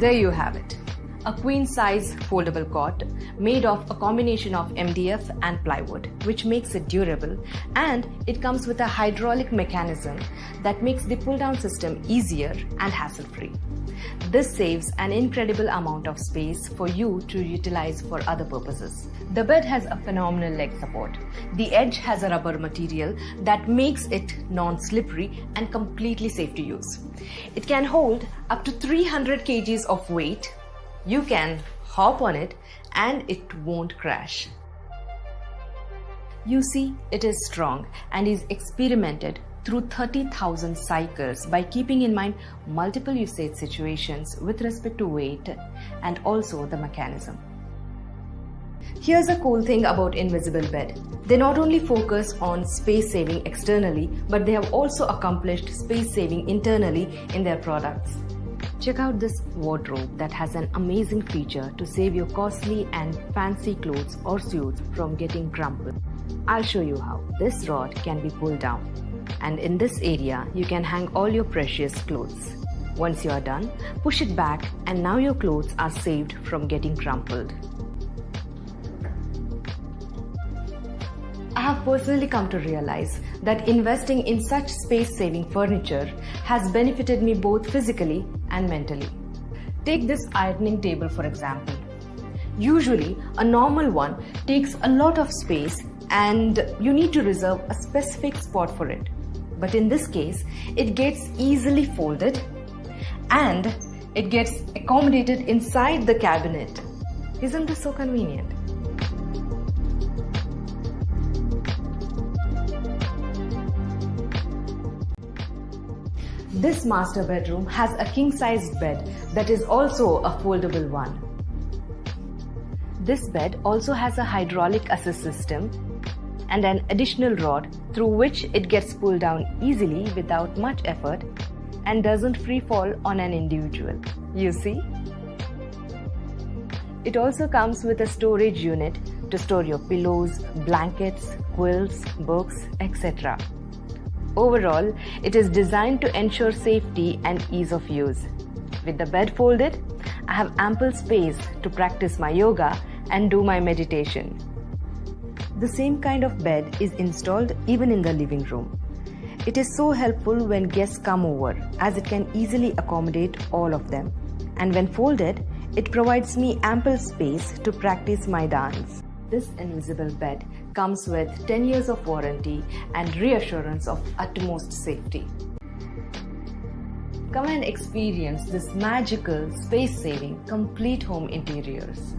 There you have it. A queen-size foldable cot made of a combination of MDF and plywood, which makes it durable, and it comes with a hydraulic mechanism that makes the pull-down system easier and hassle-free. This saves an incredible amount of space for you to utilize for other purposes. The bed has a phenomenal leg support. The edge has a rubber material that makes it non-slippery and completely safe to use. It can hold up to 300 kgs of weight. You can hop on it and it won't crash. You see, it is strong and is experimented through 30,000 cycles by keeping in mind multiple usage situations with respect to weight and also the mechanism. Here's a cool thing about Invisible Bed. They not only focus on space saving externally, but they have also accomplished space saving internally in their products. Check out this wardrobe that has an amazing feature to save your costly and fancy clothes or suits from getting crumpled. I'll show you how. This rod can be pulled down, and in this area you can hang all your precious clothes. Once you are done, push it back and now your clothes are saved from getting crumpled. I have personally come to realize that investing in such space-saving furniture has benefited me both physically and mentally. Take this ironing table for example. Usually, a normal one takes a lot of space and you need to reserve a specific spot for it. But in this case, it gets easily folded and it gets accommodated inside the cabinet. Isn't this so convenient? This master bedroom has a king-sized bed that is also a foldable one. This bed also has a hydraulic assist system and an additional rod through which it gets pulled down easily without much effort and doesn't free fall on an individual. You see? It also comes with a storage unit to store your pillows, blankets, quilts, books, etc. Overall, it is designed to ensure safety and ease of use. With the bed folded, I have ample space to practice my yoga and do my meditation. The same kind of bed is installed even in the living room. It is so helpful when guests come over as it can easily accommodate all of them. And when folded, it provides me ample space to practice my dance. This invisible bed comes with 10 years of warranty and reassurance of utmost safety. Come and experience this magical, space-saving, complete home interiors.